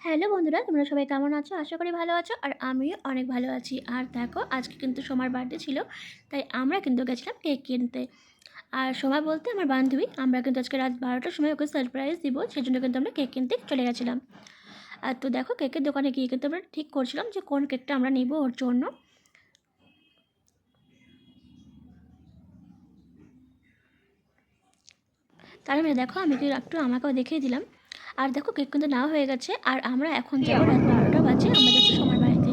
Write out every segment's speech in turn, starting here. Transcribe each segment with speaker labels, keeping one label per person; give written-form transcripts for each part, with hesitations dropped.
Speaker 1: Hello বন্ধুরা, তোমরা সবাই কেমন আছো? আশা করি ভালো আছো। আর আমিও অনেক ভালো আছি। আর দেখো, আজকে কিন্তু সোমার বার্থডে ছিল, তাই আমরা কিন্তু গেছিলাম কেক কিনতে। আর সোমা বলতে আমার বান্ধবী, আমরা কিন্তু আজকে রাত 12টার সময় ওকে সারপ্রাইজ দিব, সেজন্য কিন্তু আমরা কেক কিনতে চলে গেছিলাম। আর তো দেখো, কেকের দোকানে গিয়ে কিন্তু আমরা ঠিক করছিলাম যে কোন কেকটা আমরা নিব ওর জন্য। তার মানে দেখো, আমি কি একটু আমাকেও দেখিয়ে দিলাম। আর দেখো, কেক কিন্তু নেওয়া হয়ে গেছে। আর আমরা এখন যাবো, রাত 12টা বাজে, আমরা যাচ্ছি সোমার বাড়িতে।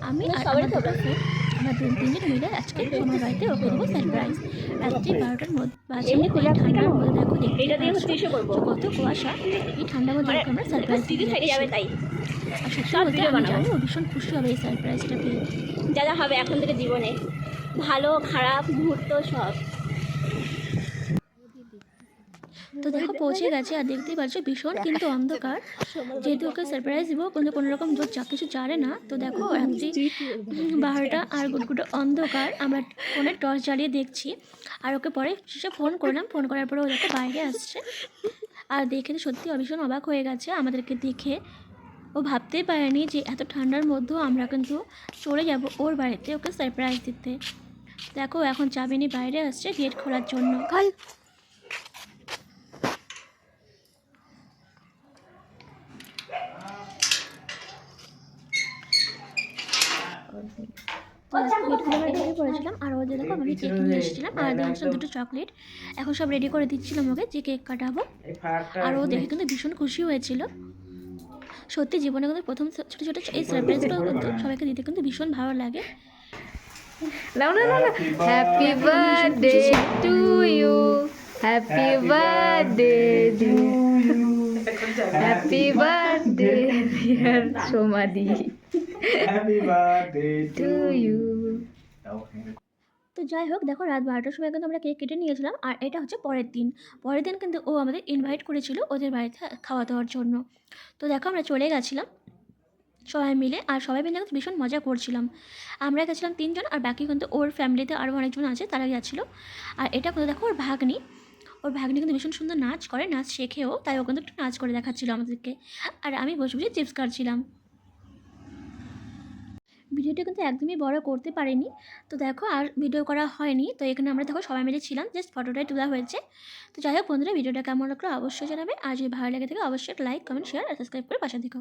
Speaker 1: আমি আর আমার দুটো ফ্রেন্ড, আমরা তিনজন মিলে আজকে সোমার বাড়িতে ওকে দেবো সারপ্রাইজ। রাত্রি 12টার মধ্যে বাজে, এই ঠান্ডার মধ্যে দেখো, দেখতেই পাচ্ছ যে কত কুয়াশা। এই ঠান্ডার মধ্যে ওকে আমরা সারপ্রাইজ দিতে যাচ্ছি। আর সত্যি বলতে আমি জানি ও ভীষণ খুশি হবে এই সারপ্রাইজটা পেয়ে।
Speaker 2: যা যা হবে এখন থেকে জীবনে, ভালো খারাপ মুহূর্ত সব।
Speaker 1: তো দেখো, পৌঁছে গেছে। আর দেখতেই পাচ্ছ ভীষণ কিন্তু অন্ধকার, যেহেতু ওকে সারপ্রাইজ দিব, কিন্তু কোনো রকম কিছু জানে না। তো দেখো, রাত্রি 12টা আর গুটগুটো অন্ধকার, আমরা ফোনে টর্চ জ্বালিয়ে দেখছি। আর ওকে পরে শেষে ফোন করলাম, ফোন করার পরে ও দেখো বাইরে আসছে। আর দেখে তো সত্যি ভীষণ অবাক হয়ে গেছে আমাদেরকে দেখে। ও ভাবতেই পারেনি যে এত ঠান্ডার মধ্যেও আমরা কিন্তু চলে যাব ওর বাড়িতে ওকে সারপ্রাইজ দিতে। দেখো, এখন চাবিনি বাইরে আসছে গেট খোলার জন্য। বেরিয়ে পড়েছিলাম। আর ওদের দেখো, আমি কেক নিয়ে এসেছিলাম আর দিয়েছিলাম দুটো চকলেট। এখন সব রেডি করে দিচ্ছিলাম ওকে যে কেক কাটাবো। আর ও দেখে কিন্তু ভীষণ খুশি হয়েছিল। সত্যি জীবনে কিন্তু প্রথম ছোটো ছোটো এই সারপ্রাইজগুলো কিন্তু সবাইকে দিতে কিন্তু ভীষণ ভালো লাগে।
Speaker 3: Happy birthday to you, happy birthday happy birthday dear সোমাদি, হ্যাপি বার্থডে টু ইউ।
Speaker 1: তো যাই হোক, দেখো রাত 12টার সময় কিন্তু আমরা কেক কেটে নিয়েছিলাম। আর এটা হচ্ছে পরের দিন কিন্তু ও আমাদের ইনভাইট করেছিল ওদের বাড়িতে খাওয়া দাওয়ার জন্য। তো দেখো, আমরা চলে গেছিলাম সবাই মিলে। আর সবাই মিলে কিন্তু ভীষণ মজা করছিলাম। আমরা গেছিলাম 3জন, আর বাকি কিন্তু ওর ফ্যামিলিতে আরও অনেকজন আছে, তারা গেছিলো। আর এটা কিন্তু দেখো ওর ভাগ্নি কিন্তু ভীষণ সুন্দর নাচ করে, নাচ শেখেও, তাই ও কিন্তু একটু নাচ করে দেখাচ্ছিলো আমাদেরকে। আর আমি বসে বসে চিপস কাটছিলাম। ভিডিওটা কিন্তু একদমই বড় করতে পারিনি। তো দেখো, আর ভিডিও করা হয়নি। তো এখানে আমরা দেখো সবাই মিলে ছিলাম, জাস্ট ফটোটাই তোলা হয়েছে। তো যাই হোক বন্ধুরা, ভিডিওটা কেমন লাগলো অবশ্যই জানাবে। আর যদি ভালো লাগে থাকে অবশ্যই লাইক, কমেন্ট, শেয়ার আর সাবস্ক্রাইব করে পাশে দেখো।